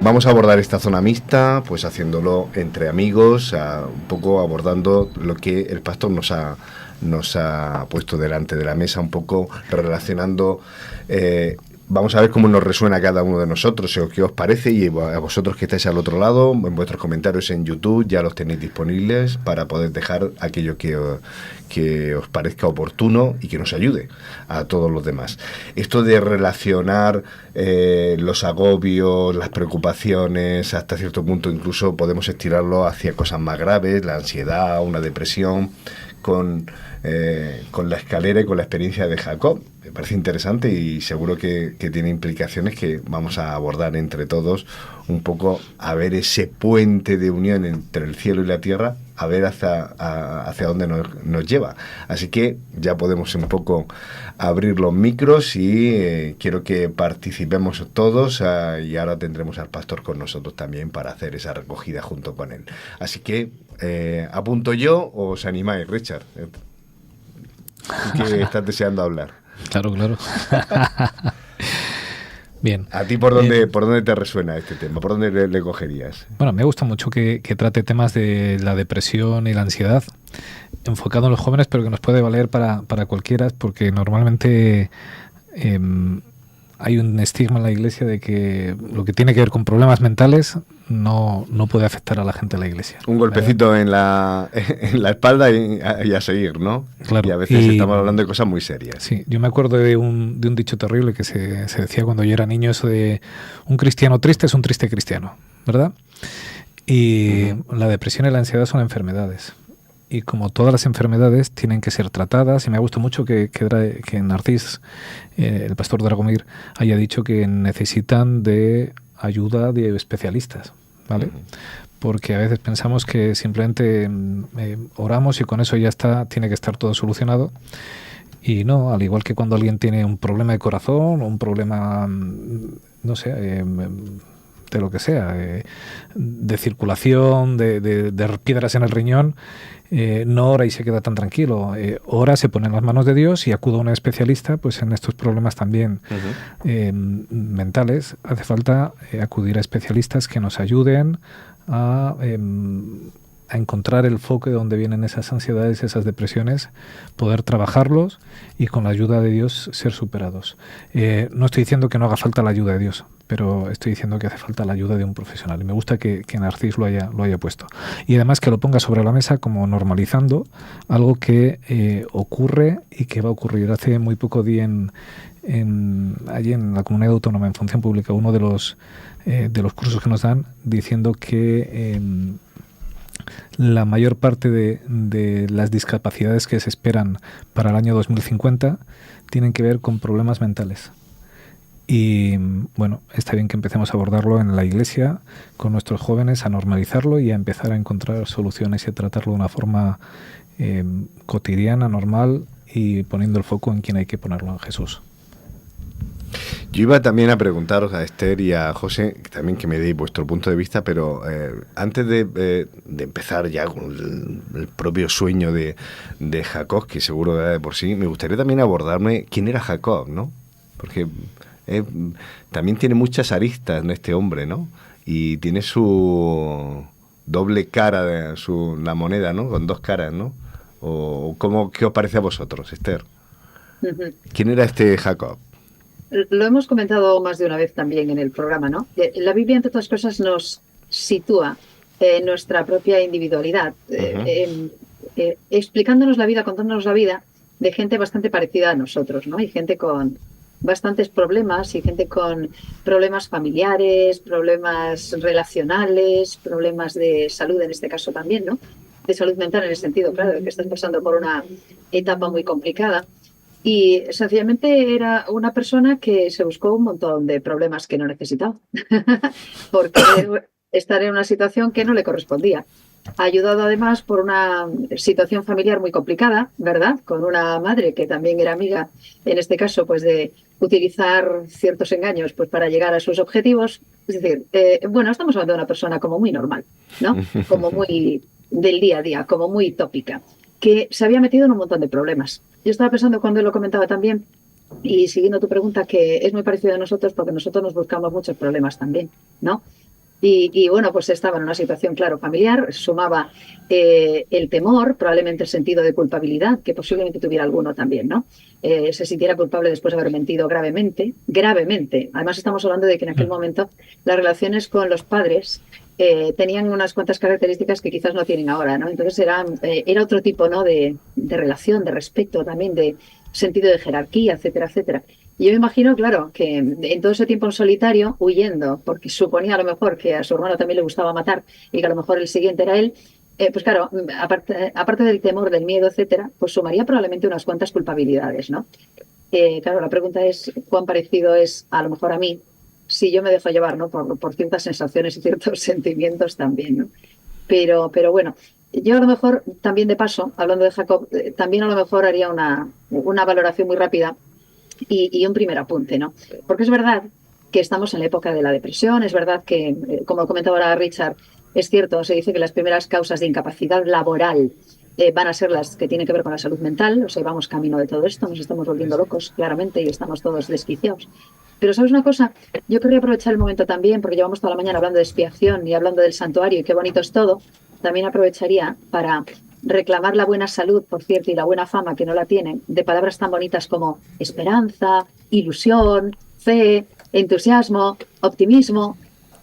vamos a abordar esta zona mixta, pues haciéndolo entre amigos, un poco abordando lo que el pastor nos ha puesto delante de la mesa, un poco relacionando. Vamos a ver cómo nos resuena a cada uno de nosotros, o qué os parece, y a vosotros que estáis al otro lado, en vuestros comentarios en YouTube ya los tenéis disponibles para poder dejar aquello que os parezca oportuno y que nos ayude a todos los demás. Esto de relacionar los agobios, las preocupaciones, hasta cierto punto incluso podemos estirarlo hacia cosas más graves, la ansiedad, una depresión, con la escalera y con la experiencia de Jacob. Me parece interesante y seguro que tiene implicaciones que vamos a abordar entre todos, un poco a ver ese puente de unión entre el cielo y la tierra, a ver hacia dónde nos lleva. Así que ya podemos un poco abrir los micros y quiero que participemos todos, y ahora tendremos al pastor con nosotros también para hacer esa recogida junto con él. Así que apunto yo, o os animáis, Richard. ¿Tú qué estás deseando hablar? Claro. Bien. ¿A ti por dónde te resuena este tema? ¿Por dónde le cogerías? Bueno, me gusta mucho que trate temas de la depresión y la ansiedad, enfocado en los jóvenes, pero que nos puede valer para cualquiera, porque normalmente hay un estigma en la Iglesia de que lo que tiene que ver con problemas mentales no puede afectar a la gente de la Iglesia. Un golpecito en la espalda y a seguir, ¿no? Claro. Y a veces estamos hablando de cosas muy serias. Sí, yo me acuerdo de un dicho terrible que se decía cuando yo era niño, eso de un cristiano triste es un triste cristiano, ¿verdad? Y la depresión y la ansiedad son enfermedades. Y como todas las enfermedades tienen que ser tratadas, y me ha gustado mucho que Narcís, el pastor Dragomir, haya dicho que necesitan de ayuda de especialistas, ¿vale? Porque a veces pensamos que simplemente oramos y con eso ya tiene que estar todo solucionado. Y no, al igual que cuando alguien tiene un problema de corazón o un problema, no sé, de lo que sea, de circulación, de piedras en el riñón, no ora y se queda tan tranquilo. Ora, se pone en las manos de Dios y acude a un especialista. Pues en estos problemas también mentales hace falta acudir a especialistas que nos ayuden a encontrar el foco de donde vienen esas ansiedades, esas depresiones, poder trabajarlos y con la ayuda de Dios ser superados. No estoy diciendo que no haga falta la ayuda de Dios, pero estoy diciendo que hace falta la ayuda de un profesional. Y me gusta que Narcís lo haya puesto. Y además que lo ponga sobre la mesa como normalizando algo que ocurre y que va a ocurrir. Hace muy poco di allí en la Comunidad Autónoma, en Función Pública, uno de los cursos que nos dan, diciendo que la mayor parte de las discapacidades que se esperan para el año 2050 tienen que ver con problemas mentales. Y bueno, está bien que empecemos a abordarlo en la Iglesia con nuestros jóvenes, a normalizarlo y a empezar a encontrar soluciones y a tratarlo de una forma cotidiana, normal, y poniendo el foco en quien hay que ponerlo, en Jesús. Yo iba también a preguntaros a Esther y a José también que me deis vuestro punto de vista, pero antes de empezar ya con el propio sueño de Jacob, que seguro que era de por sí, me gustaría también abordarme quién era Jacob, ¿no? Porque también tiene muchas aristas en este hombre, ¿no? Y tiene su doble cara, la moneda, ¿no? Con dos caras, ¿no? ¿Qué os parece a vosotros, Esther? ¿Quién era este Jacob? Lo hemos comentado más de una vez también en el programa, ¿no? La Biblia, entre otras cosas, nos sitúa en nuestra propia individualidad, explicándonos la vida, contándonos la vida de gente bastante parecida a nosotros, ¿no? Y gente con bastantes problemas, y gente con problemas familiares, problemas relacionales, problemas de salud en este caso también, ¿no? De salud mental en el sentido, claro, de que estás pasando por una etapa muy complicada. Y sencillamente era una persona que se buscó un montón de problemas que no necesitaba, porque estar en una situación que no le correspondía. Ayudado además por una situación familiar muy complicada, ¿verdad? Con una madre que también era amiga, en este caso, pues de utilizar ciertos engaños pues para llegar a sus objetivos. Es decir, bueno, estamos hablando de una persona como muy normal, ¿no? Como muy del día a día, como muy tópica, que se había metido en un montón de problemas. Yo estaba pensando cuando él lo comentaba también, y siguiendo tu pregunta, que es muy parecido a nosotros porque nosotros nos buscamos muchos problemas también, ¿no? Y bueno, pues estaba en una situación, claro, familiar, sumaba el temor, probablemente el sentido de culpabilidad, que posiblemente tuviera alguno también, ¿no? Se sintiera culpable después de haber mentido gravemente, gravemente. Además, estamos hablando de que en aquel momento las relaciones con los padres tenían unas cuantas características que quizás no tienen ahora, ¿no? Entonces era otro tipo, ¿no? De relación, de respeto, también de sentido de jerarquía, etcétera, etcétera. Y yo me imagino, claro, que en todo ese tiempo en solitario, huyendo, porque suponía a lo mejor que a su hermano también le gustaba matar y que a lo mejor el siguiente era él, pues claro, aparte del temor, del miedo, etcétera, pues sumaría probablemente unas cuantas culpabilidades, ¿no? Claro, la pregunta es cuán parecido es a lo mejor a mí si yo me dejo llevar, ¿no? Por ciertas sensaciones y ciertos sentimientos también, ¿no? Pero bueno, yo a lo mejor también de paso, hablando de Jacob, también a lo mejor haría una valoración muy rápida y un primer apunte, ¿no? Porque es verdad que estamos en la época de la depresión, es verdad que, como comentaba ahora Richard, es cierto, se dice que las primeras causas de incapacidad laboral van a ser las que tienen que ver con la salud mental, o sea, vamos camino de todo esto, nos estamos volviendo locos, claramente, y estamos todos desquiciados. Pero ¿sabes una cosa? Yo querría aprovechar el momento también, porque llevamos toda la mañana hablando de expiación y hablando del santuario y qué bonito es todo, también aprovecharía para reclamar la buena salud, por cierto, y la buena fama que no la tienen, de palabras tan bonitas como esperanza, ilusión, fe, entusiasmo, optimismo,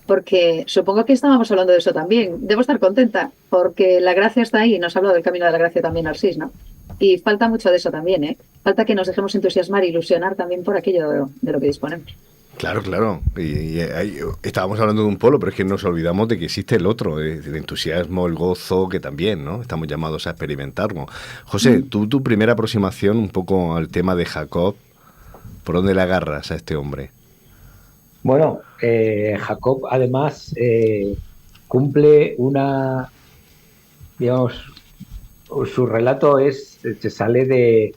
porque supongo que estábamos hablando de eso también. Debo estar contenta, porque la gracia está ahí, nos ha hablado del camino de la gracia también Narcís, ¿no? Y falta mucho de eso también, ¿eh? Falta que nos dejemos entusiasmar e ilusionar también por aquello de lo que disponemos. Claro, claro. Y ahí, estábamos hablando de un polo, pero es que nos olvidamos de que existe el otro, el entusiasmo, el gozo, que también, ¿no? Estamos llamados a experimentarlo. José, tu primera aproximación un poco al tema de Jacob, ¿por dónde le agarras a este hombre? Bueno, Jacob además cumple digamos, su relato se sale de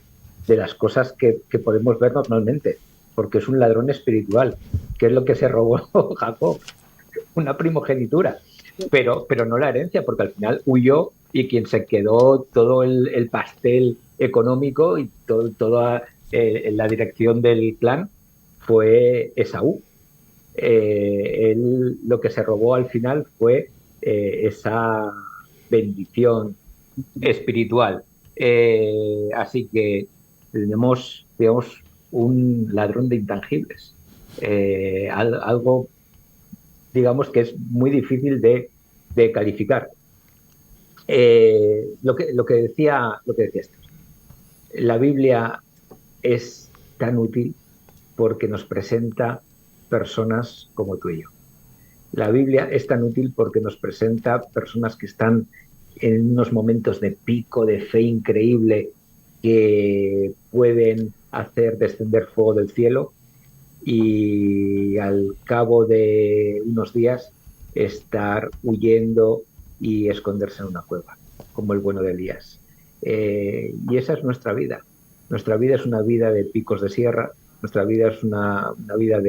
las cosas que podemos ver normalmente, porque es un ladrón espiritual, que es lo que se robó Jacob, una primogenitura, pero no la herencia, porque al final huyó y quien se quedó todo el pastel económico y toda la dirección del clan fue Esaú. Él lo que se robó al final fue esa bendición espiritual. Así que tenemos, digamos, un ladrón de intangibles. Algo, digamos, que es muy difícil de calificar. Lo que decía Esther, la Biblia es tan útil porque nos presenta personas como tú y yo. La Biblia es tan útil porque nos presenta personas que están en unos momentos de pico, de fe increíble, que pueden hacer descender fuego del cielo y al cabo de unos días estar huyendo y esconderse en una cueva, como el bueno de Elías. Y esa es nuestra vida. Nuestra vida es una vida de picos de sierra, nuestra vida es una vida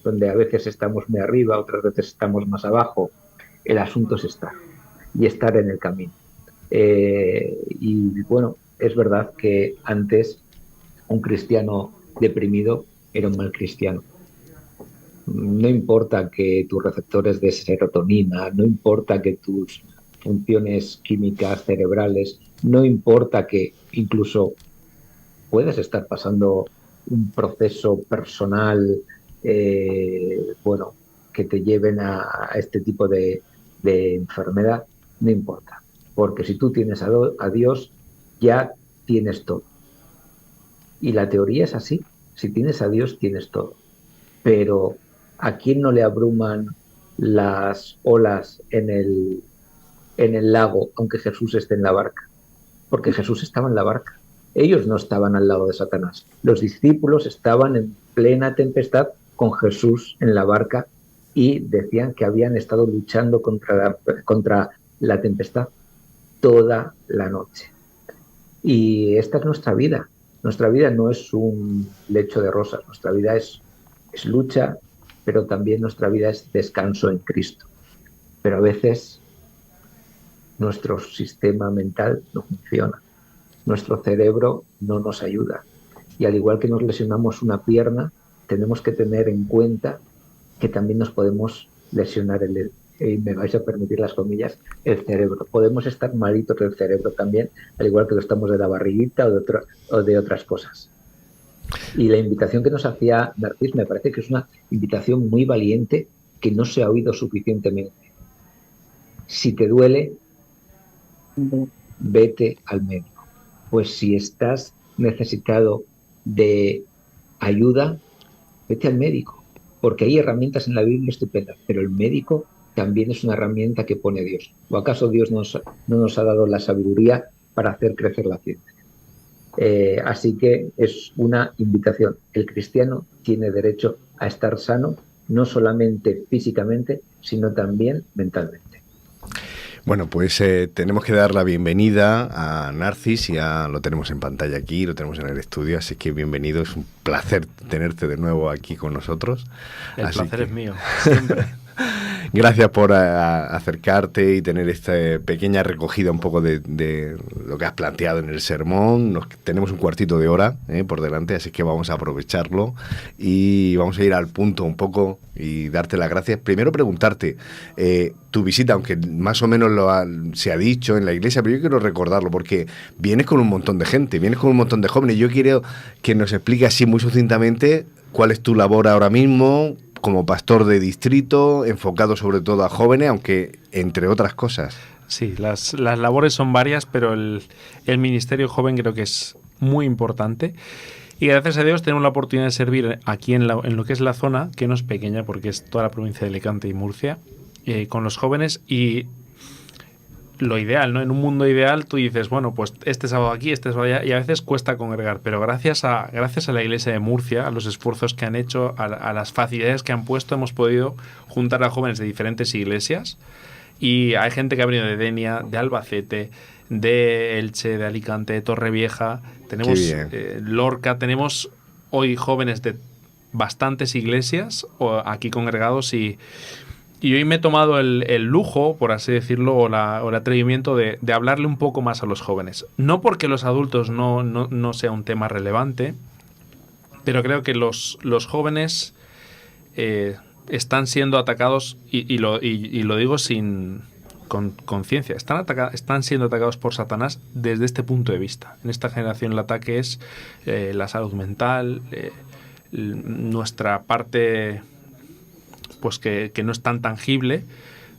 donde a veces estamos muy arriba, otras veces estamos más abajo. El asunto es estar y estar en el camino. Y bueno, es verdad que antes un cristiano deprimido era un mal cristiano. No importa que tus receptores de serotonina, no importa que tus funciones químicas cerebrales, no importa que incluso puedes estar pasando un proceso personal, bueno, que te lleven a este tipo de enfermedad, no importa. Porque si tú tienes a Dios, ya tienes todo. Y la teoría es así. Si tienes a Dios, tienes todo. Pero ¿a quién no le abruman las olas en el lago, aunque Jesús esté en la barca? Porque Jesús estaba en la barca. Ellos no estaban al lado de Satanás. Los discípulos estaban en plena tempestad con Jesús en la barca y decían que habían estado luchando contra la tempestad toda la noche. Y esta es nuestra vida. Nuestra vida no es un lecho de rosas. Nuestra vida es lucha, pero también nuestra vida es descanso en Cristo. Pero a veces nuestro sistema mental no funciona. Nuestro cerebro no nos ayuda. Y al igual que nos lesionamos una pierna, tenemos que tener en cuenta que también nos podemos lesionar y me vais a permitir las comillas, el cerebro. Podemos estar malitos del cerebro también, al igual que lo estamos de la barriguita o de otras cosas. Y la invitación que nos hacía Narcís me parece que es una invitación muy valiente que no se ha oído suficientemente. Si te duele, vete al médico. Pues si estás necesitado de ayuda, vete al médico. Porque hay herramientas en la Biblia estupendas, pero el médico también es una herramienta que pone Dios. ¿O acaso Dios no nos ha dado la sabiduría para hacer crecer la ciencia? Así que es una invitación. El cristiano tiene derecho a estar sano, no solamente físicamente, sino también mentalmente. Bueno, pues tenemos que dar la bienvenida a Narcís, ya lo tenemos en pantalla aquí, lo tenemos en el estudio, así que bienvenido, es un placer tenerte de nuevo aquí con nosotros. El placer es mío, siempre. Gracias por acercarte y tener esta pequeña recogida un poco de lo que has planteado en el sermón. Tenemos un cuartito de hora por delante, así que vamos a aprovecharlo y vamos a ir al punto un poco y darte las gracias. Primero preguntarte, tu visita, aunque más o menos se ha dicho en la iglesia, pero yo quiero recordarlo porque vienes con un montón de gente, vienes con un montón de jóvenes. Yo quiero que nos explique así muy sucintamente cuál es tu labor ahora mismo como pastor de distrito, enfocado sobre todo a jóvenes, aunque entre otras cosas. Sí, las labores son varias, pero el ministerio joven creo que es muy importante. Y gracias a Dios tenemos la oportunidad de servir aquí en lo que es la zona, que no es pequeña porque es toda la provincia de Alicante y Murcia, con los jóvenes. Y lo ideal, ¿no? En un mundo ideal tú dices, bueno, pues este sábado aquí, este sábado allá, y a veces cuesta congregar, pero gracias a la iglesia de Murcia, a los esfuerzos que han hecho, a las facilidades que han puesto, hemos podido juntar a jóvenes de diferentes iglesias. Y hay gente que ha venido de Denia, de Albacete, de Elche, de Alicante, de Torrevieja, tenemos Lorca, tenemos hoy jóvenes de bastantes iglesias aquí congregados y hoy me he tomado el lujo, por así decirlo, o el atrevimiento de hablarle un poco más a los jóvenes. No porque los adultos no sea un tema relevante, pero creo que los jóvenes están siendo atacados, y lo digo con conciencia, están siendo atacados por Satanás desde este punto de vista. En esta generación el ataque es la salud mental, nuestra parte pues que no es tan tangible.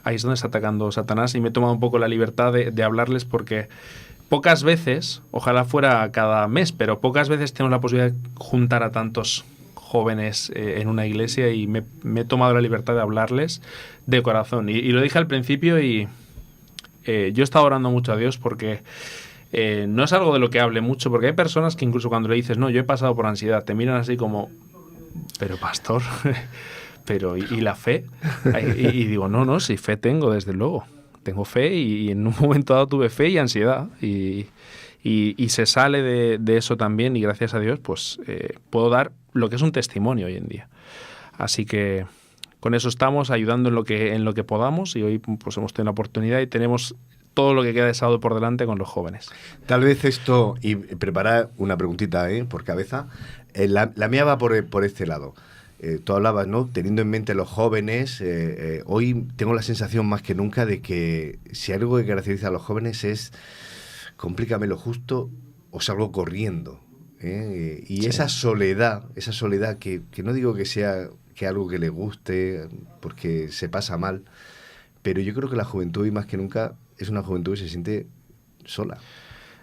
Ahí es donde está atacando Satanás, y me he tomado un poco la libertad de hablarles porque pocas veces, ojalá fuera cada mes, pero pocas veces tengo la posibilidad de juntar a tantos jóvenes en una iglesia, y me he tomado la libertad de hablarles de corazón. Y lo dije al principio, y yo he estado orando mucho a Dios porque no es algo de lo que hable mucho, porque hay personas que incluso cuando le dices, no, yo he pasado por ansiedad, te miran así como, pero pastor... Pero ¿y la fe? Y digo, no, sí, fe tengo, desde luego. Tengo fe, y en un momento dado tuve fe y ansiedad. Y se sale de eso también, y gracias a Dios pues puedo dar lo que es un testimonio hoy en día. Así que con eso estamos ayudando en lo que podamos, y hoy pues hemos tenido la oportunidad y tenemos todo lo que queda de sábado por delante con los jóvenes. Tal vez esto, y preparar una preguntita por cabeza, la mía va por este lado. Tú hablabas, ¿no? Teniendo en mente los jóvenes, hoy tengo la sensación más que nunca de que si algo que caracteriza a los jóvenes es complícame lo justo o salgo corriendo. Y sí. esa soledad que no digo que sea que algo que le guste porque se pasa mal, pero yo creo que la juventud hoy más que nunca es una juventud que se siente sola.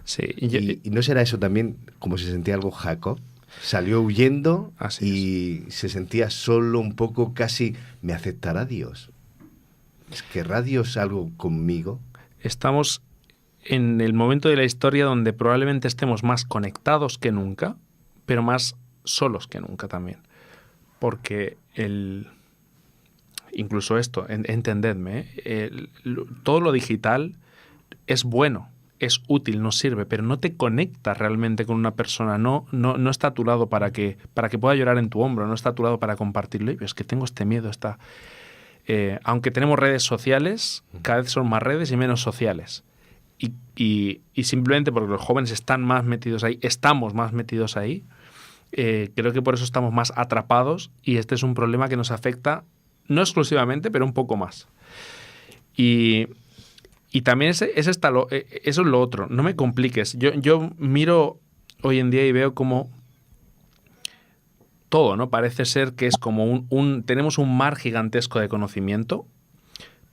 Sí, y ¿no será eso también como se sentía algo Jacob? Salió huyendo y se sentía solo un poco, casi, ¿me aceptará Dios? ¿Querrá Dios algo conmigo? Estamos en el momento de la historia donde probablemente estemos más conectados que nunca, pero más solos que nunca también. Porque incluso esto, entendedme, todo lo digital es bueno, es útil, nos sirve, pero no te conecta realmente con una persona, no está a tu lado para que pueda llorar en tu hombro, no está a tu lado para compartirlo. Es que tengo este miedo, aunque tenemos redes sociales, cada vez son más redes y menos sociales. Y simplemente porque los jóvenes están más metidos ahí, estamos más metidos ahí, creo que por eso estamos más atrapados, y este es un problema que nos afecta no exclusivamente, pero un poco más. Y también eso es lo otro. No me compliques. Yo miro hoy en día y veo como todo, ¿no? Parece ser que es como tenemos un mar gigantesco de conocimiento,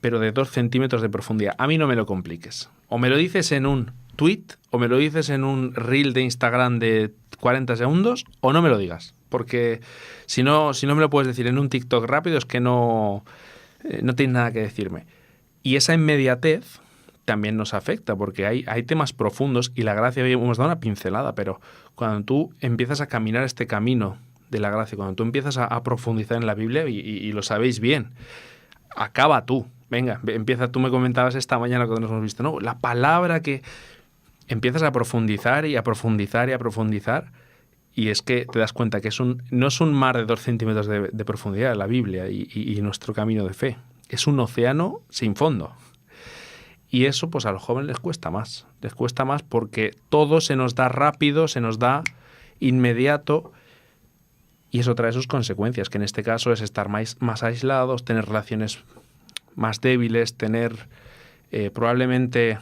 pero de 2 centímetros de profundidad. A mí no me lo compliques. O me lo dices en un tweet, o me lo dices en un reel de Instagram de 40 segundos, o no me lo digas. Porque si no me lo puedes decir en un TikTok rápido, es que no tienes nada que decirme. Y esa inmediatez también nos afecta, porque hay temas profundos, y la gracia, hemos dado una pincelada, pero cuando tú empiezas a caminar este camino de la gracia, cuando tú empiezas a profundizar en la Biblia, y lo sabéis bien, acaba tú. Venga, empieza, tú me comentabas esta mañana cuando nos hemos visto, ¿no? La palabra que empiezas a profundizar y a profundizar y a profundizar, y es que te das cuenta que no es un mar de 2 centímetros de profundidad la Biblia y nuestro camino de fe. Es un océano sin fondo. Y eso pues a los jóvenes les cuesta más porque todo se nos da rápido, se nos da inmediato, y eso trae sus consecuencias, que en este caso es estar más aislados, tener relaciones más débiles, tener probablemente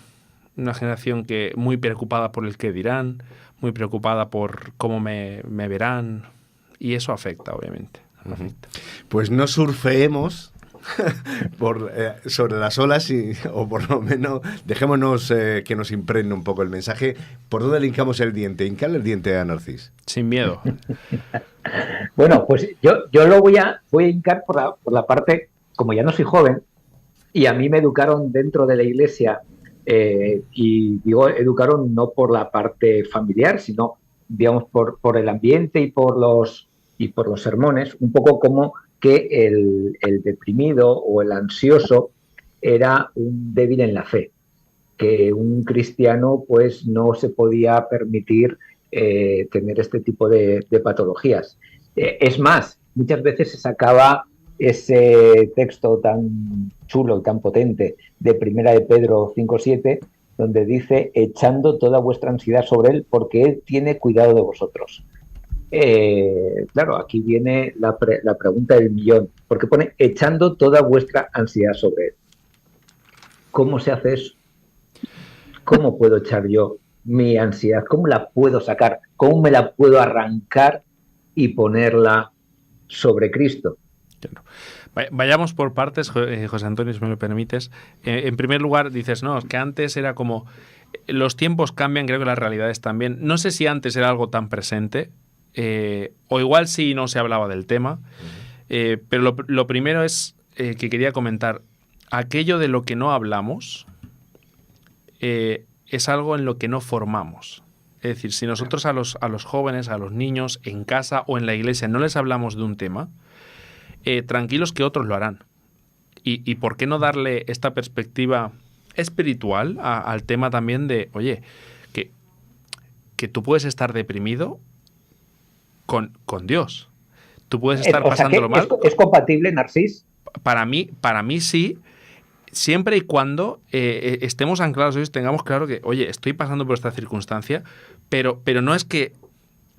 una generación que muy preocupada por el qué dirán, muy preocupada por cómo me verán, y eso afecta, obviamente. Afecta. Pues no surfeemos sobre las olas, o por lo menos dejémonos que nos impregne un poco el mensaje. ¿Por dónde le hincamos el diente? Hincale el diente a Narcís. Sin miedo. Bueno, pues yo lo voy a hincar por la parte, como ya no soy joven, y a mí me educaron dentro de la iglesia, y digo educaron no por la parte familiar, sino digamos por el ambiente y por los sermones, un poco como que el deprimido o el ansioso era un débil en la fe, que un cristiano pues no se podía permitir tener este tipo de patologías. Es más, muchas veces se sacaba ese texto tan chulo y tan potente de Primera de Pedro 5:7, donde dice: echando toda vuestra ansiedad sobre él, porque él tiene cuidado de vosotros. Claro, aquí viene la pregunta del millón, porque pone echando toda vuestra ansiedad sobre él. ¿Cómo se hace eso? ¿Cómo puedo echar yo mi ansiedad? ¿Cómo la puedo sacar? ¿Cómo me la puedo arrancar y ponerla sobre Cristo? Vayamos por partes, José Antonio, si me lo permites. En primer lugar, dices, no, es que antes era como... Los tiempos cambian, creo que las realidades también. No sé si antes era algo tan presente, o igual sí no se hablaba del tema, pero lo primero es que quería comentar, aquello de lo que no hablamos es algo en lo que no formamos. Es decir, si nosotros a los jóvenes, a los niños, en casa o en la iglesia no les hablamos de un tema, tranquilos que otros lo harán. Y ¿por qué no darle esta perspectiva espiritual al tema también de, oye, que tú puedes estar deprimido con Dios. Tú puedes estar pasándolo mal. ¿Es compatible, Narcís? Para mí sí, siempre y cuando estemos anclados hoy, tengamos claro que, oye, estoy pasando por esta circunstancia, pero no es que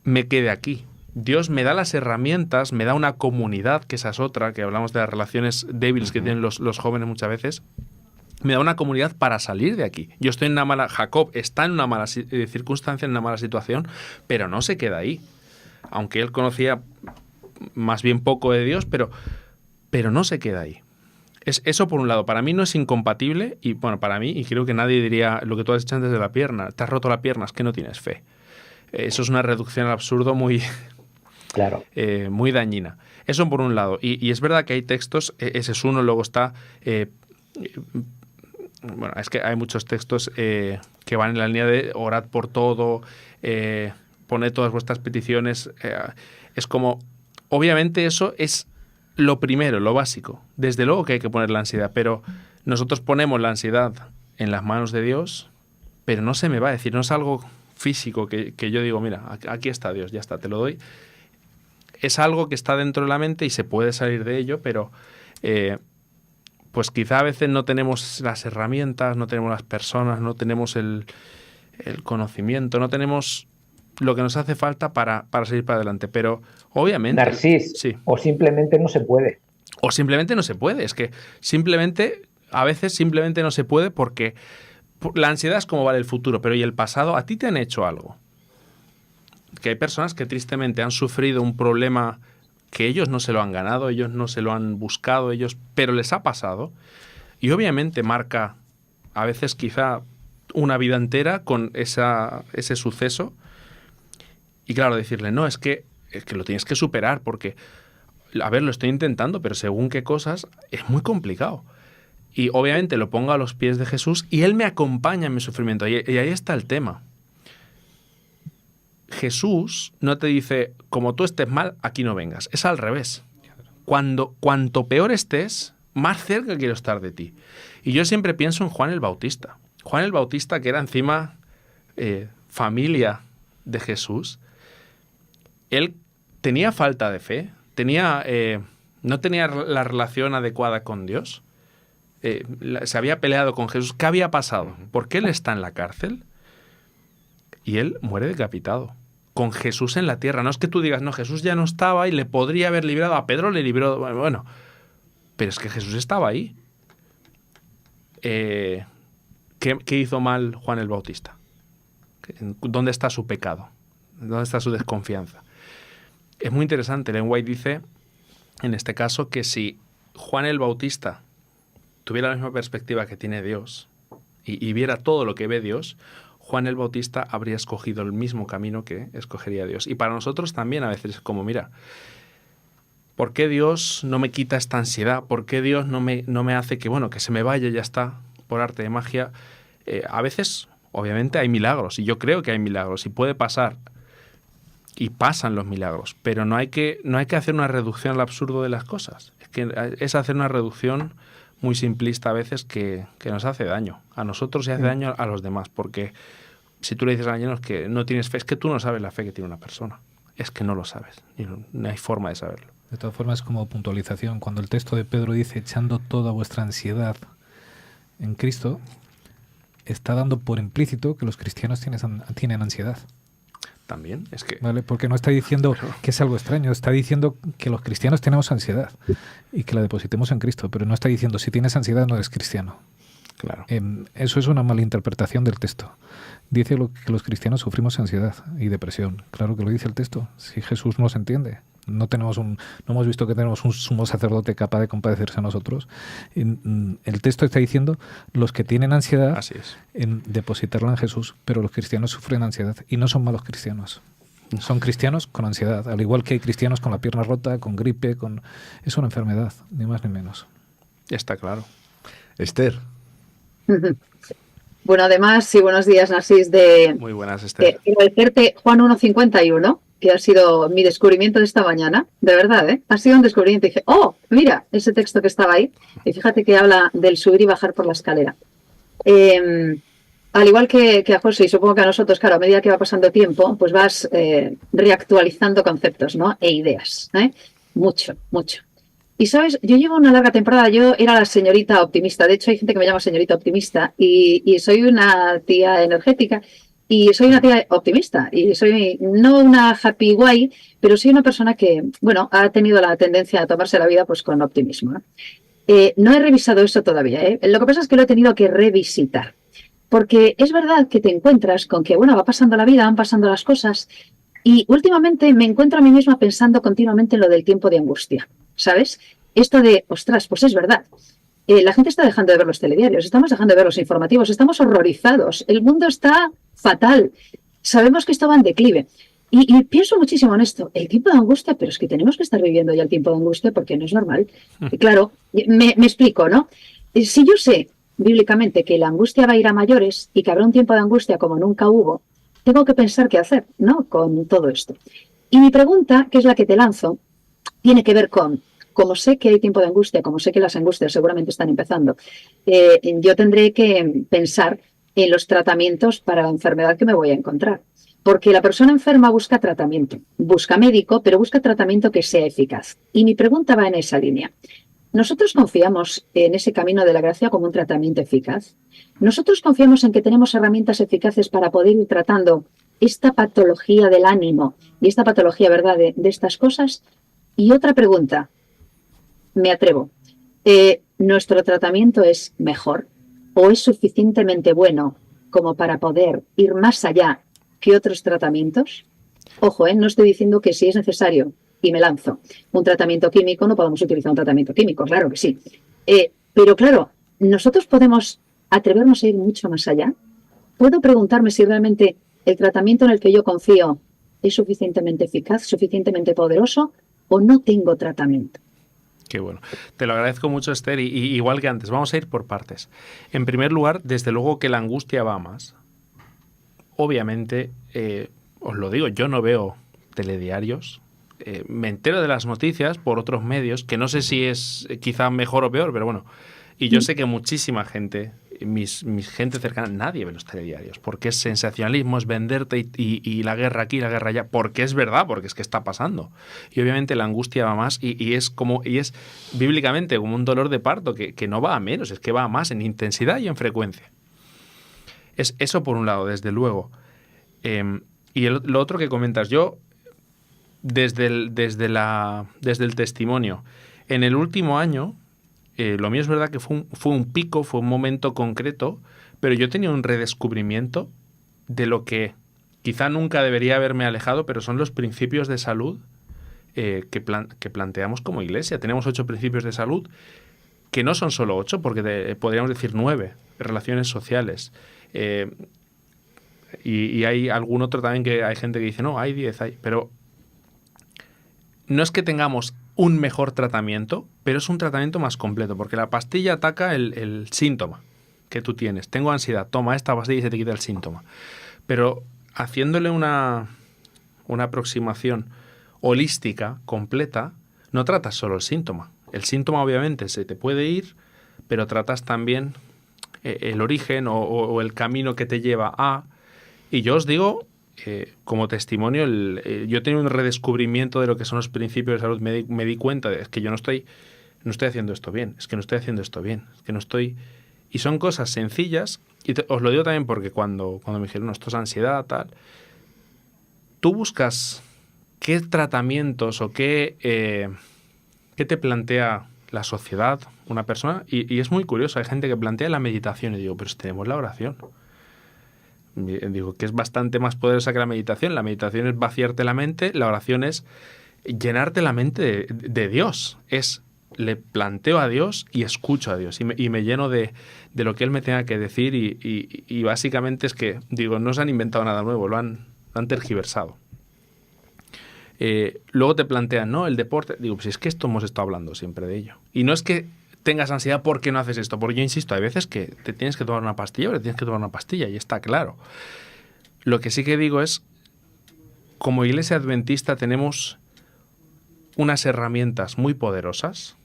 me quede aquí. Dios me da las herramientas, me da una comunidad, que esa es otra, que hablamos de las relaciones débiles que tienen los jóvenes muchas veces. Me da una comunidad para salir de aquí. Yo estoy en una mala... Jacob está en una mala circunstancia, en una mala situación, pero no se queda ahí. Aunque él conocía más bien poco de Dios, pero no se queda ahí. Eso por un lado. Para mí no es incompatible, y bueno, para mí, y creo que nadie diría lo que tú has dicho antes de la pierna, te has roto la pierna, es que no tienes fe. Eso es una reducción al absurdo muy... Claro. Muy dañina. Eso por un lado. Y es verdad que hay textos, ese es uno, luego está... bueno, es que hay muchos textos que van en la línea de orad por todo, poned todas vuestras peticiones. Es como, obviamente eso es lo primero, lo básico. Desde luego que hay que poner la ansiedad, pero nosotros ponemos la ansiedad en las manos de Dios, pero no se me va a decir, no es algo físico que yo digo, mira, aquí está Dios, ya está, te lo doy. Es algo que está dentro de la mente y se puede salir de ello, pero... pues quizá a veces no tenemos las herramientas, no tenemos las personas, no tenemos el conocimiento, no tenemos lo que nos hace falta para seguir para adelante. Pero obviamente... Narcís, sí. O simplemente no se puede. O simplemente no se puede. Es que simplemente A veces simplemente no se puede porque la ansiedad es como vale el futuro, pero ¿y el pasado? ¿A ti te han hecho algo? Que hay personas que tristemente han sufrido un problema que ellos no se lo han ganado, ellos no se lo han buscado, pero les ha pasado. Y obviamente marca a veces quizá una vida entera con ese suceso. Y claro, decirle, no, es que lo tienes que superar porque, a ver, lo estoy intentando, pero según qué cosas, es muy complicado. Y obviamente lo pongo a los pies de Jesús y Él me acompaña en mi sufrimiento. Y ahí está el tema. Jesús no te dice, como tú estés mal, aquí no vengas. Es al revés. Cuanto peor estés, más cerca quiero estar de ti. Y yo siempre pienso en Juan el Bautista. Juan el Bautista, que era encima familia de Jesús, él tenía falta de fe, no tenía la relación adecuada con Dios, se había peleado con Jesús. ¿Qué había pasado? ¿Por qué él está en la cárcel? Y él muere decapitado, con Jesús en la tierra. No es que tú digas, no, Jesús ya no estaba y le podría haber librado, a Pedro le libró, bueno, pero es que Jesús estaba ahí. ¿Qué hizo mal Juan el Bautista? ¿Dónde está su pecado? ¿Dónde está su desconfianza? Es muy interesante. Ellen White dice, en este caso, que si Juan el Bautista tuviera la misma perspectiva que tiene Dios y viera todo lo que ve Dios, Juan el Bautista habría escogido el mismo camino que escogería Dios. Y para nosotros también a veces es como, mira, ¿por qué Dios no me quita esta ansiedad? ¿Por qué Dios no me hace que se me vaya y ya está, por arte de magia? A veces, obviamente, hay milagros, y yo creo que hay milagros, y puede pasar, y pasan los milagros, pero no hay que hacer una reducción al absurdo de las cosas. Es hacer una reducción muy simplista a veces que nos hace daño a nosotros y hace daño a los demás, porque si tú le dices a alguien que no tienes fe, es que tú no sabes la fe que tiene una persona, es que no lo sabes, y no hay forma de saberlo. De todas formas, como puntualización, cuando el texto de Pedro dice echando toda vuestra ansiedad en Cristo, está dando por implícito que los cristianos tienen ansiedad. También, es que... ¿Vale? Porque no está diciendo que es algo extraño, está diciendo que los cristianos tenemos ansiedad y que la depositemos en Cristo, pero no está diciendo si tienes ansiedad no eres cristiano. Claro. Eso es una malinterpretación del texto. Dice que los cristianos sufrimos ansiedad y depresión. Claro que lo dice el texto. Si Jesús nos entiende, no hemos visto que tenemos un sumo sacerdote capaz de compadecerse a nosotros. El texto está diciendo los que tienen ansiedad, así es, en depositarla en Jesús, pero los cristianos sufren ansiedad y no son malos cristianos. Son cristianos con ansiedad, al igual que hay cristianos con la pierna rota, con gripe, es una enfermedad, ni más ni menos. Está claro. Esther. Bueno, además, sí, buenos días, Narcís. Muy buenas, Esther. Agradecerte Juan 1.51, que ha sido mi descubrimiento de esta mañana, de verdad, ¿eh? Ha sido un descubrimiento. Y dije, oh, mira, ese texto que estaba ahí, y fíjate que habla del subir y bajar por la escalera. Al igual que a José, y supongo que a nosotros, claro, a medida que va pasando tiempo, pues vas reactualizando conceptos, ¿no? E ideas, ¿eh? Mucho, mucho. Y, ¿sabes? Yo llevo una larga temporada, yo era la señorita optimista, de hecho hay gente que me llama señorita optimista, y soy una tía energética, y soy una tía optimista, y soy no una happy guay, pero soy una persona que, bueno, ha tenido la tendencia a tomarse la vida pues con optimismo, ¿no? No he revisado eso todavía, ¿eh? Lo que pasa es que lo he tenido que revisitar, porque es verdad que te encuentras con que, bueno, va pasando la vida, van pasando las cosas, y últimamente me encuentro a mí misma pensando continuamente en lo del tiempo de angustia, ¿sabes? Esto de, ostras, pues es verdad. La gente está dejando de ver los telediarios, estamos dejando de ver los informativos, estamos horrorizados, el mundo está fatal, sabemos que esto va en declive. Y pienso muchísimo en esto, el tiempo de angustia, pero es que tenemos que estar viviendo ya el tiempo de angustia porque no es normal. Y claro, me explico, ¿no? Si yo sé bíblicamente que la angustia va a ir a mayores y que habrá un tiempo de angustia como nunca hubo, tengo que pensar qué hacer, ¿no? Con todo esto. Y mi pregunta, que es la que te lanzo, tiene que ver con, como sé que hay tiempo de angustia, como sé que las angustias seguramente están empezando, yo tendré que pensar en los tratamientos para la enfermedad que me voy a encontrar. Porque la persona enferma busca tratamiento, busca médico, pero busca tratamiento que sea eficaz. Y mi pregunta va en esa línea. ¿Nosotros confiamos en ese camino de la gracia como un tratamiento eficaz? ¿Nosotros confiamos en que tenemos herramientas eficaces para poder ir tratando esta patología del ánimo y esta patología, ¿verdad?, de estas cosas? Y otra pregunta, me atrevo. ¿nuestro tratamiento es mejor o es suficientemente bueno como para poder ir más allá que otros tratamientos? Ojo, no estoy diciendo que si es necesario, y me lanzo, un tratamiento químico, no podemos utilizar un tratamiento químico, claro que sí. Pero claro, nosotros podemos atrevernos a ir mucho más allá. Puedo preguntarme si realmente el tratamiento en el que yo confío es suficientemente eficaz, suficientemente poderoso, o no tengo tratamiento. Qué bueno. Te lo agradezco mucho, Esther, y igual que antes, vamos a ir por partes. En primer lugar, desde luego que la angustia va a más. Obviamente, os lo digo, yo no veo telediarios, me entero de las noticias por otros medios, que no sé si es quizá mejor o peor, pero bueno, y yo sé que muchísima gente, mis gente cercana, nadie ve los telediarios, porque es sensacionalismo, es venderte y la guerra aquí, la guerra allá, porque es verdad, porque es que está pasando. Y obviamente la angustia va más y es bíblicamente como un dolor de parto que no va a menos, es que va a más en intensidad y en frecuencia. Es eso por un lado, desde luego. Y lo otro que comentas, yo desde el testimonio, en el último año, lo mío es verdad que fue un pico, fue un momento concreto, pero yo tenía un redescubrimiento de lo que quizá nunca debería haberme alejado, pero son los principios de salud que planteamos como iglesia. Tenemos 8 principios de salud, que no son solo 8, porque podríamos decir 9, relaciones sociales. Y hay algún otro también que hay gente que dice, no, hay 10, pero no es que tengamos un mejor tratamiento, pero es un tratamiento más completo, porque la pastilla ataca el síntoma que tú tienes. Tengo ansiedad, toma esta pastilla y se te quita el síntoma. Pero haciéndole una aproximación holística, completa, no tratas solo el síntoma. El síntoma obviamente se te puede ir, pero tratas también el origen o el camino que te lleva a... Y yo os digo, como testimonio, yo he tenido un redescubrimiento de lo que son los principios de salud. Me di cuenta de que yo no estoy haciendo esto bien, es que no estoy haciendo esto bien, es que no estoy... Y son cosas sencillas, y os lo digo también porque cuando me dijeron, no, esto es ansiedad, tal, tú buscas qué tratamientos o qué te plantea la sociedad, una persona, y es muy curioso, hay gente que plantea la meditación, y digo, pero si tenemos la oración. Digo, que es bastante más poderosa que la meditación. La meditación es vaciarte la mente, la oración es llenarte la mente de Dios. Le planteo a Dios y escucho a Dios y me lleno de lo que Él me tenga que decir y básicamente es que, digo, no se han inventado nada nuevo, lo han tergiversado. Luego te plantean, ¿no? El deporte. Digo, pues es que esto hemos estado hablando siempre de ello. Y no es que tengas ansiedad porque no haces esto, porque yo insisto, hay veces que te tienes que tomar una pastilla o te tienes que tomar una pastilla y está claro. Lo que sí que digo es, como iglesia adventista tenemos unas herramientas muy poderosas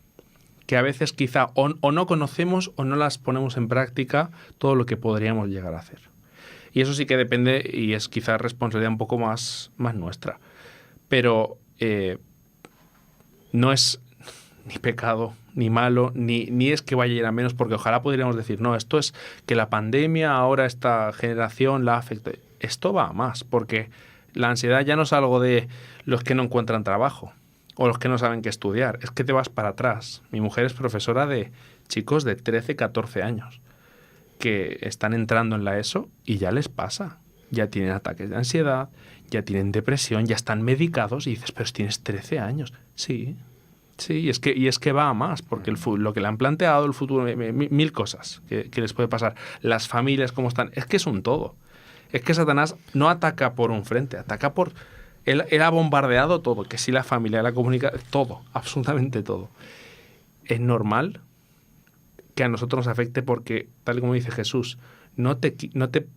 que a veces quizá o no conocemos o no las ponemos en práctica todo lo que podríamos llegar a hacer. Y eso sí que depende y es quizá responsabilidad un poco más nuestra. Pero no es ni pecado, ni malo, ni es que vaya a ir a menos, porque ojalá podríamos decir, no, esto es que la pandemia ahora esta generación la afecta. Esto va a más, porque la ansiedad ya no es algo de los que no encuentran trabajo o los que no saben qué estudiar, es que te vas para atrás. Mi mujer es profesora de chicos de 13, 14 años que están entrando en la ESO y ya les pasa. Ya tienen ataques de ansiedad, ya tienen depresión, ya están medicados y dices, pero si tienes 13 años. Sí, y es que va a más, porque lo que le han planteado, el futuro, mil cosas que les puede pasar. Las familias, cómo están, es que es un todo. Es que Satanás no ataca por un frente, ataca por... Él ha bombardeado todo, que si la familia, la comunicación, todo, absolutamente todo. Es normal que a nosotros nos afecte porque, tal y como dice Jesús, no te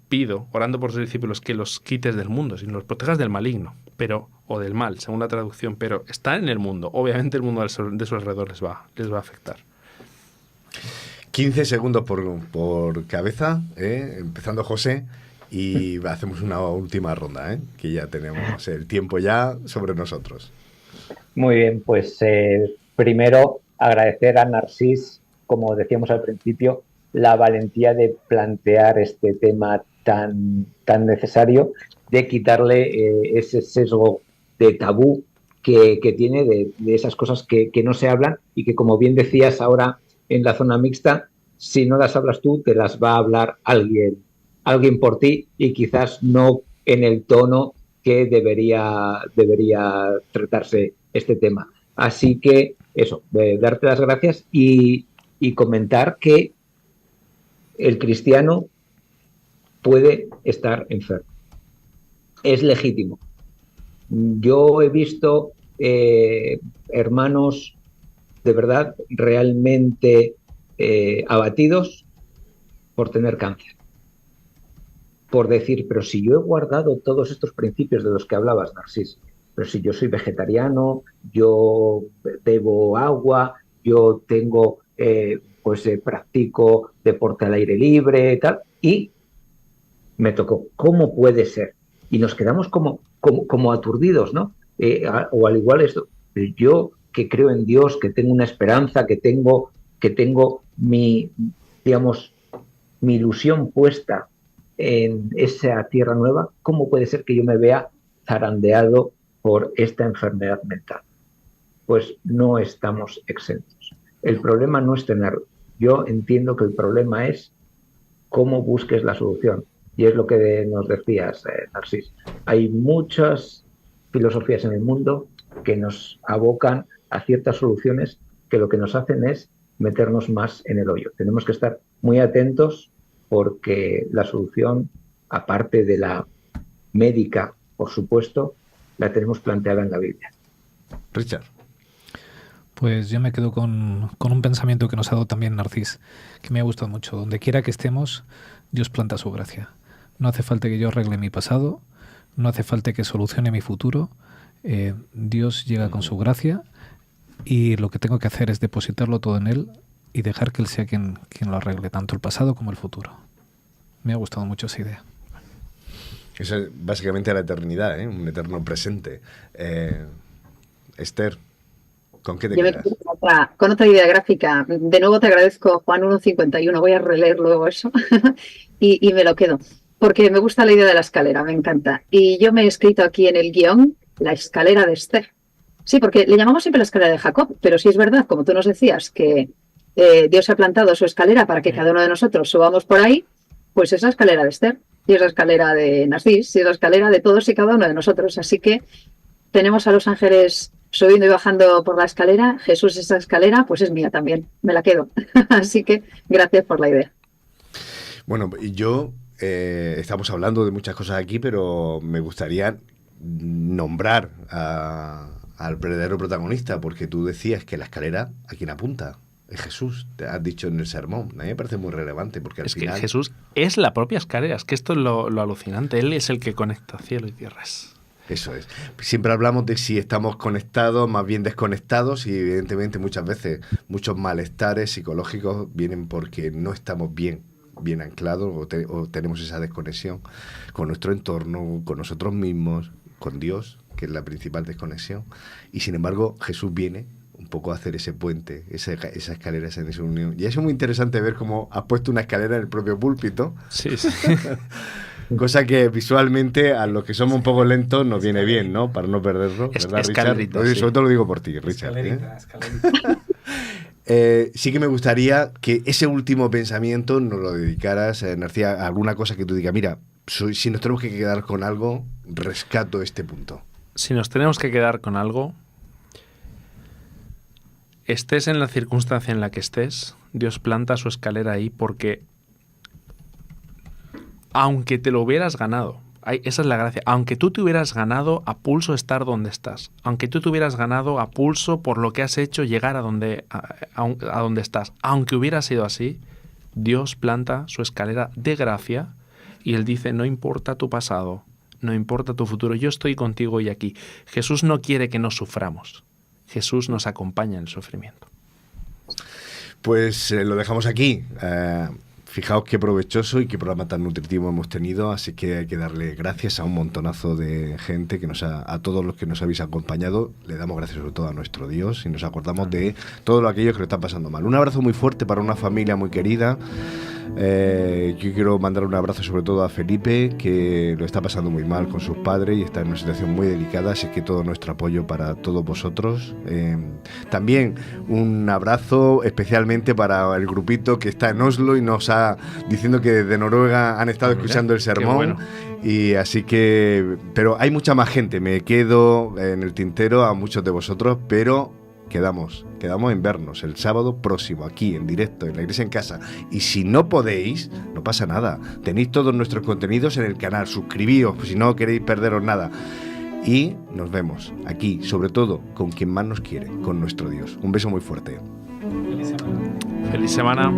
pido, orando por sus discípulos, que los quites del mundo, sino los protejas del maligno, o del mal, según la traducción, pero están en el mundo. Obviamente el mundo de su alrededor les va a afectar. 15 segundos por cabeza, empezando José, y hacemos una última ronda, que ya tenemos el tiempo ya sobre nosotros. Muy bien, pues primero agradecer a Narcís, como decíamos al principio, la valentía de plantear este tema tan necesario, de quitarle ese sesgo de tabú que tiene de esas cosas que no se hablan y que, como bien decías ahora, en la zona mixta, si no las hablas tú, te las va a hablar alguien por ti, y quizás no en el tono que debería tratarse este tema. Así que eso, darte las gracias y comentar que el cristiano puede estar enfermo. Es legítimo. Yo he visto hermanos de verdad realmente abatidos por tener cáncer. Por decir, pero si yo he guardado todos estos principios de los que hablabas, Narcís, pero si yo soy vegetariano, yo bebo agua, yo tengo, practico deporte al aire libre, tal, y me tocó. ¿Cómo puede ser? Y nos quedamos como aturdidos, ¿no? O al igual esto, yo que creo en Dios, que tengo una esperanza, que tengo mi ilusión puesta en esa tierra nueva, ¿cómo puede ser que yo me vea zarandeado por esta enfermedad mental? Pues no estamos exentos. El problema no es tenerlo. Yo entiendo que el problema es cómo busques la solución. Y es lo que nos decías, Narcís. Hay muchas filosofías en el mundo que nos abocan a ciertas soluciones que lo que nos hacen es meternos más en el hoyo. Tenemos que estar muy atentos porque la solución, aparte de la médica, por supuesto, la tenemos planteada en la Biblia. Richard. Pues yo me quedo con un pensamiento que nos ha dado también Narcís, que me ha gustado mucho. Donde quiera que estemos, Dios planta su gracia. No hace falta que yo arregle mi pasado, no hace falta que solucione mi futuro. Dios llega con su gracia y lo que tengo que hacer es depositarlo todo en Él y dejar que Él sea quien lo arregle, tanto el pasado como el futuro. Me ha gustado mucho esa idea. Eso es básicamente la eternidad, ¿eh? Un eterno presente. Esther, ¿con qué te quedas? Con otra idea gráfica. De nuevo te agradezco, Juan 1.51. Voy a releer luego eso y me lo quedo. Porque me gusta la idea de la escalera, me encanta. Y yo me he escrito aquí en el guión la escalera de Esther. Sí, porque le llamamos siempre la escalera de Jacob, pero sí es verdad, como tú nos decías, que Dios ha plantado su escalera para que cada uno de nosotros subamos por ahí, pues es la escalera de Esther, y es la escalera de Narcís, y es la escalera de todos y cada uno de nosotros. Así que tenemos a los ángeles subiendo y bajando por la escalera. Jesús, esa escalera, pues es mía también, me la quedo. Así que gracias por la idea. Bueno, y yo... estamos hablando de muchas cosas aquí, pero me gustaría nombrar al verdadero protagonista, porque tú decías que la escalera, ¿a quién apunta? Es Jesús, te has dicho en el sermón. A mí me parece muy relevante, porque al final... que Jesús es la propia escalera, es que esto es lo alucinante. Él es el que conecta cielo y tierras. Eso es. Siempre hablamos de si estamos conectados, más bien desconectados, y evidentemente muchas veces muchos malestares psicológicos vienen porque no estamos bien anclados o tenemos esa desconexión con nuestro entorno, con nosotros mismos, con Dios, que es la principal desconexión. Y sin embargo, Jesús viene un poco a hacer ese puente, esa escalera, esa unión. Y eso es muy interesante ver cómo has puesto una escalera en el propio púlpito. Sí. Cosa que visualmente a los que somos un poco lentos nos viene bien, ¿no? Para no perderlo, ¿verdad, Richard? Sí. Sobre todo lo digo por ti, Richard. Escalerita. Sí que me gustaría que ese último pensamiento nos lo dedicaras, Narcís, a alguna cosa que tú digas, mira, si nos tenemos que quedar con algo, rescato este punto. Si nos tenemos que quedar con algo, estés en la circunstancia en la que estés, Dios planta su escalera ahí porque aunque te lo hubieras ganado, esa es la gracia, aunque tú te hubieras ganado a pulso estar donde estás, aunque tú te hubieras ganado a pulso por lo que has hecho llegar a donde estás, aunque hubiera sido así, Dios planta su escalera de gracia y Él dice, no importa tu pasado, no importa tu futuro, yo estoy contigo hoy aquí. Jesús no quiere que nos suframos, Jesús nos acompaña en el sufrimiento. Pues lo dejamos aquí. Fijaos qué provechoso y qué programa tan nutritivo hemos tenido, así que hay que darle gracias a un montonazo de gente a todos los que nos habéis acompañado. Le damos gracias sobre todo a nuestro Dios y nos acordamos de todo aquello que lo está pasando mal. Un abrazo muy fuerte para una familia muy querida. Yo quiero mandar un abrazo sobre todo a Felipe, que lo está pasando muy mal con sus padres y está en una situación muy delicada, así que todo nuestro apoyo para todos vosotros. También un abrazo especialmente para el grupito que está en Oslo y nos ha diciendo que desde Noruega han estado escuchando el sermón. Bueno. Y así que, pero hay mucha más gente, me quedo en el tintero a muchos de vosotros, pero quedamos en vernos el sábado próximo, aquí en directo, en la Iglesia en Casa. Y si no podéis, no pasa nada, tenéis todos nuestros contenidos en el canal, suscribíos si no queréis perderos nada. Y nos vemos aquí, sobre todo con quien más nos quiere, con nuestro Dios. Un beso muy fuerte. Feliz semana.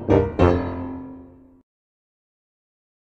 Thank you.